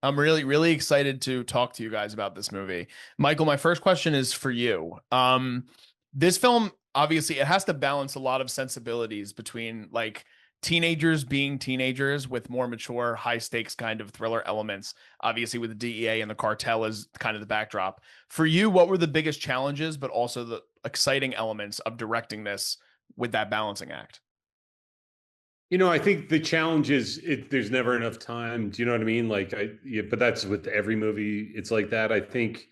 I'm really, really excited to talk to you guys about this movie. Michael, my first question is for you. This film, obviously, it has to balance a lot of sensibilities between like teenagers being teenagers with more mature, high stakes kind of thriller elements. Obviously, with the DEA and the cartel is kind of the backdrop. For you, what were the biggest challenges, but also the exciting elements of directing this with that balancing act? I think the challenge is there's never enough time. Do you know what I mean? Yeah, but that's with every movie. It's like that. I think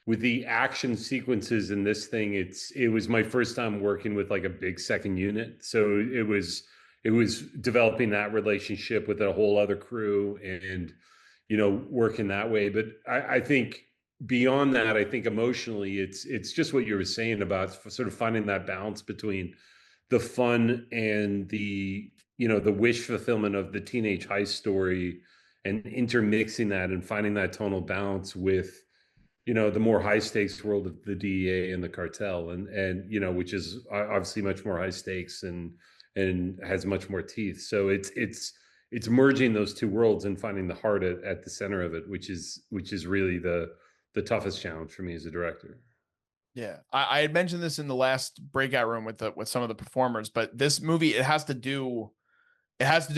with the action sequences in this thing, it was my first time working with like a big second unit. So it was developing that relationship with a whole other crew and working that way. But I think beyond that, I think emotionally, it's just what you were saying about sort of finding that balance between the fun and the wish fulfillment of the teenage heist story and intermixing that and finding that tonal balance with the more high stakes world of the DEA and the cartel and which is obviously much more high stakes and has much more teeth. So it's merging those two worlds and finding the heart at the center of it, which is really the toughest challenge for me as a director. Yeah, I had mentioned this in the last breakout room with some of the performers, but this movie it has to do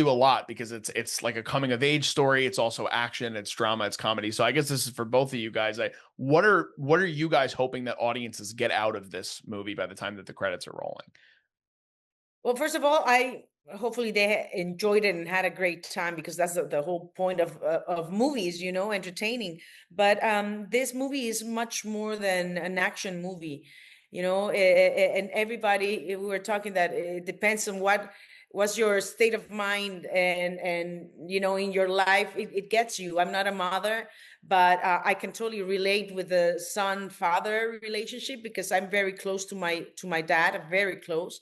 a lot because it's like a coming of age story. It's also action, it's drama, it's comedy. So I guess this is for both of you guys. What are you guys hoping that audiences get out of this movie by the time that the credits are rolling? Well, first of all, I hopefully they enjoyed it and had a great time because that's the whole point of movies, entertaining. But this movie is much more than an action movie, and everybody we were talking that it depends on what was your state of mind and in your life it gets you. I'm not a mother, but I can totally relate with the son father relationship because I'm very close to my dad. I'm very close,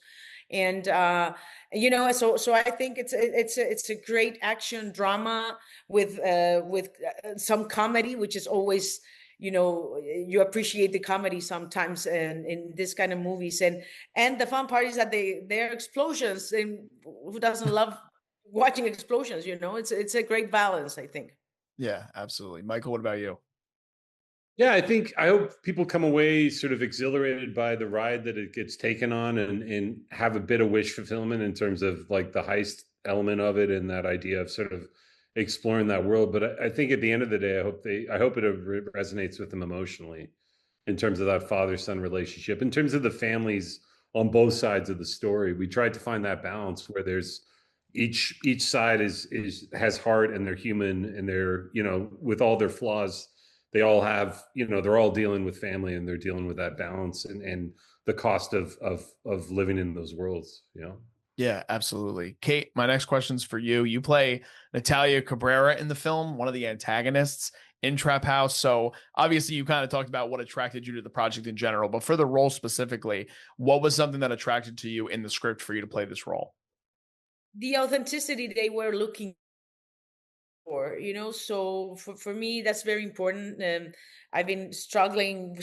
and so I think it's a great action drama with some comedy, which is always, you appreciate the comedy sometimes in this kind of movies, and the fun part is that they're explosions, and who doesn't love watching explosions? It's a great balance, I think. Yeah, absolutely. Michael, what about you? Yeah, I hope people come away sort of exhilarated by the ride that it gets taken on and have a bit of wish fulfillment in terms of like the heist element of it and that idea of sort of exploring that world. But I think at the end of the day, I hope it resonates with them emotionally in terms of that father-son relationship, in terms of the families on both sides of the story. We tried to find that balance where there's each side is has heart and they're human and they're, with all their flaws, they all have, they're all dealing with family and they're dealing with that balance and the cost of living in those worlds. Yeah, absolutely. Kate, my next question's for you. You play Natalia Cabrera in the film, one of the antagonists in Trap House. So obviously you kind of talked about what attracted you to the project in general, but for the role specifically, what was something that attracted to you in the script for you to play this role? The authenticity they were looking for, so for me that's very important. I've been struggling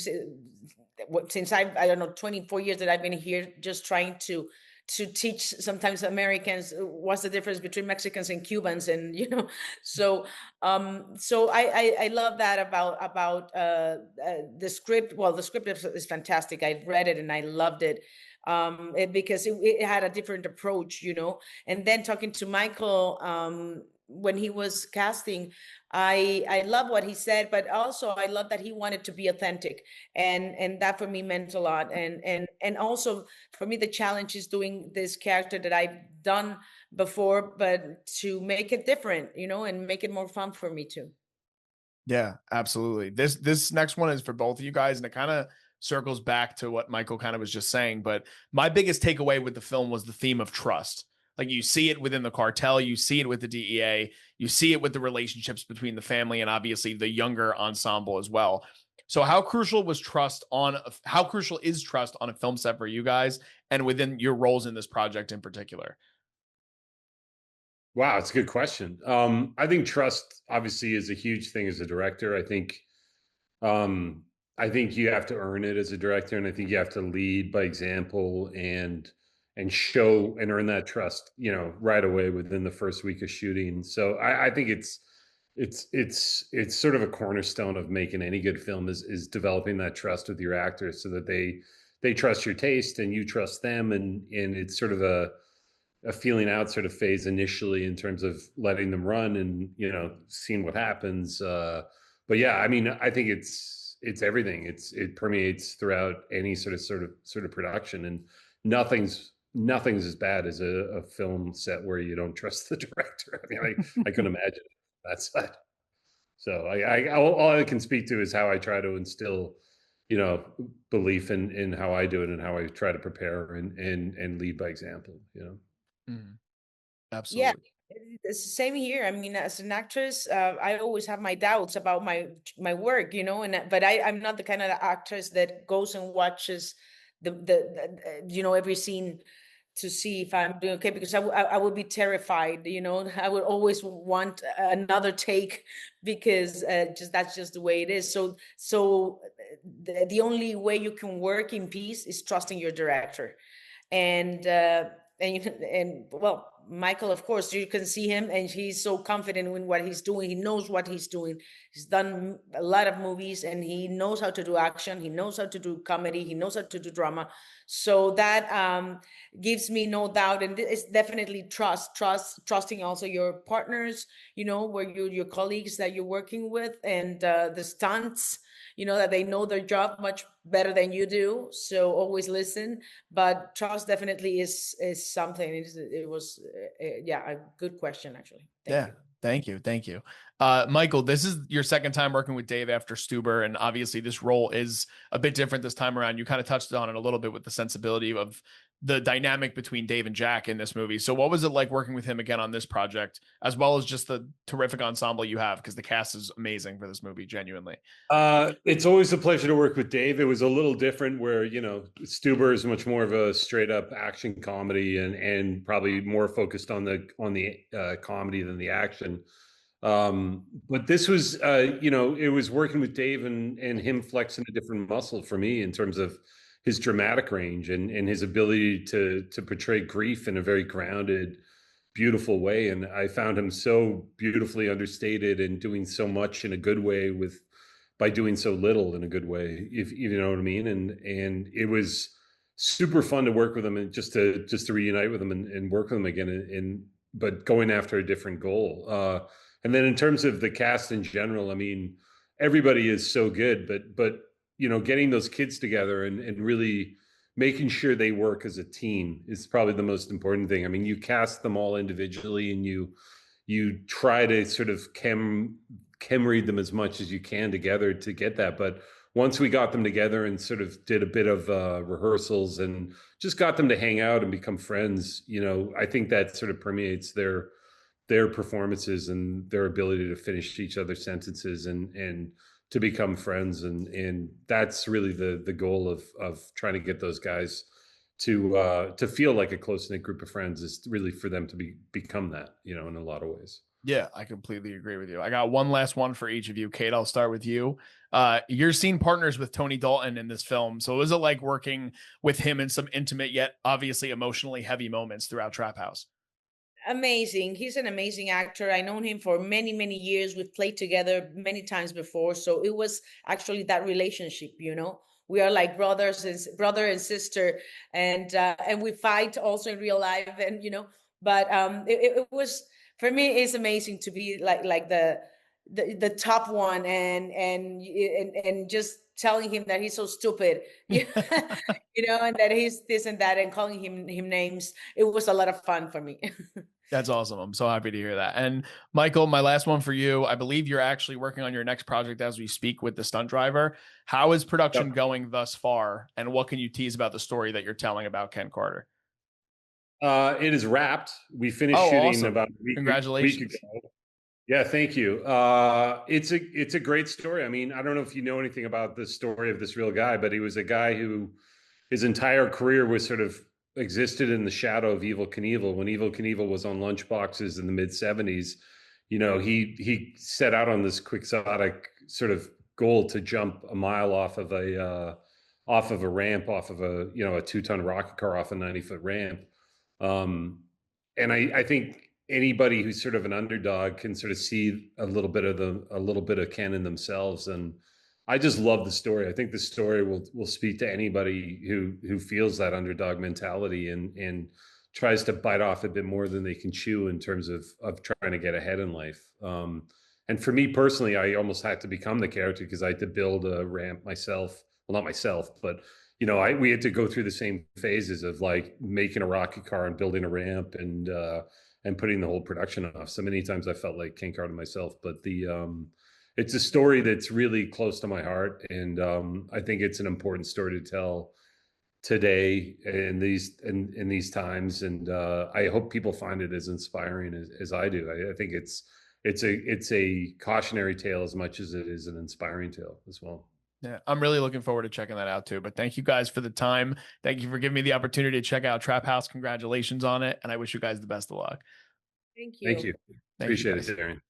since I don't know, 24 years that I've been here, just trying to teach sometimes Americans what's the difference between Mexicans and Cubans, and so I love that about the script. Well, the script is fantastic. I read it and I loved it, because it had a different approach, and then talking to Michael, when he was casting, I love what he said, but also I love that he wanted to be authentic, and that for me meant a lot. And also for me the challenge is doing this character that I've done before, but to make it different, and make it more fun for me too. Yeah, absolutely. This next one is for both of you guys, and it kind of circles back to what Michael kind of was just saying. But my biggest takeaway with the film was the theme of trust. Like you see it within the cartel, you see it with the DEA, you see it with the relationships between the family and obviously the younger ensemble as well. So how crucial is trust on a film set for you guys and within your roles in this project in particular? Wow, it's a good question. I think trust obviously is a huge thing as a director. I think you have to earn it as a director, and I think you have to lead by example and show and earn that trust, right away within the first week of shooting. So I think It's sort of a cornerstone of making any good film is developing that trust with your actors so that they trust your taste and you trust them, and it's sort of a feeling out sort of phase initially in terms of letting them run and seeing what happens. But yeah, I mean, I think it's everything. It permeates throughout any sort of production, and nothing's as bad as a film set where you don't trust the director. I mean, I couldn't imagine that side. So all I can speak to is how I try to instill, belief in how I do it and how I try to prepare and lead by example. Mhm. Yeah, Absolutely. it's the same here. I mean, as an actress, I always have my doubts about my work, but I'm not the kind of actress that goes and watches every scene to see if I'm doing okay, because I would be terrified. I would always want another take because that's just the way it is. So the only way you can work in peace is trusting your director. And well, Michael, of course, you can see him, and he's so confident in what he's doing. He knows what he's doing. He's done a lot of movies, and he knows how to do action. He knows how to do comedy. He knows how to do drama. So that gives me no doubt, and it's definitely trusting also your partners. Where your colleagues that you're working with, and the stunts. That they know their job much better than you do. So always listen, but trust definitely is something. It was yeah, a good question, actually. Thank Yeah. you. Thank you. Michael, this is your second time working with Dave after Stuber, and obviously this role is a bit different this time around. You kind of touched on it a little bit with the sensibility of the dynamic between Dave and Jack in this movie. So what was it like working with him again on this project, as well as just the terrific ensemble you have? Because the cast is amazing for this movie, genuinely. It's always a pleasure to work with Dave. It was a little different where, Stuber is much more of a straight up action comedy and probably more focused on the comedy than the action. But this was, it was working with Dave and him flexing a different muscle for me in terms of his dramatic range and his ability to portray grief in a very grounded, beautiful way. And I found him so beautifully understated and doing so much in a good way by doing so little in a good way, if you know what I mean. And it was super fun to work with him and just to reunite with him and work with him again, but going after a different goal. And then in terms of the cast in general, I mean, everybody is so good, but getting those kids together and really making sure they work as a team is probably the most important thing. I mean, you cast them all individually and you try to sort of chem read them as much as you can together to get that. But once we got them together and sort of did a bit of rehearsals and just got them to hang out and become friends, I think that sort of permeates their performances and their ability to finish each other's sentences and to become friends. And that's really the goal of trying to get those guys to feel like a close-knit group of friends, is really for them to become that, in a lot of ways. Yeah, I completely agree with you. I got one last one for each of you. Kate, I'll start with you. You're scene partners with Tony Dalton in this film. So was it like working with him in some intimate yet obviously emotionally heavy moments throughout Trap House? Amazing. He's an amazing actor. I known him for many, many years. We've played together many times before. So it was actually that relationship, We are like brother and sister, and we fight also in real life, and but it was, for me, it's amazing to be like the top one, and just telling him that he's so stupid, and that he's this and that, and calling him names. It was a lot of fun for me. That's awesome. I'm so happy to hear that. And Michael, my last one for you. I believe you're actually working on your next project as we speak with the Stunt Driver. How is production Yep. going thus far? And what can you tease about the story that you're telling about Ken Carter? It is wrapped. We finished Oh, shooting awesome. about a week Congratulations. ago. Yeah, thank you. It's a great story. I mean, I don't know if you know anything about the story of this real guy, but he was a guy who his entire career was sort of existed in the shadow of Evil Knievel. When Evil Knievel was on lunchboxes in the mid '70s, he set out on this quixotic sort of goal to jump a mile off of a ramp, off of a 2-ton rocket car off a 90-foot ramp. And I think anybody who's sort of an underdog can sort of see a little bit of Ken in themselves. And I just love the story. I think the story will speak to anybody who feels that underdog mentality and tries to bite off a bit more than they can chew in terms of trying to get ahead in life. And for me personally, I almost had to become the character because I had to build a ramp myself. Well, not myself, but we had to go through the same phases of like making a rocket car and building a ramp and putting the whole production off. So many times I felt like Ken Carter myself, but it's a story that's really close to my heart. And I think it's an important story to tell today in these times. And I hope people find it as inspiring as I do. I think it's a cautionary tale as much as it is an inspiring tale as well. Yeah, I'm really looking forward to checking that out too. But thank you guys for the time. Thank you for giving me the opportunity to check out Trap House. Congratulations on it. And I wish you guys the best of luck. Thank you. Thank you. Thank you, Appreciate guys. it, Darian.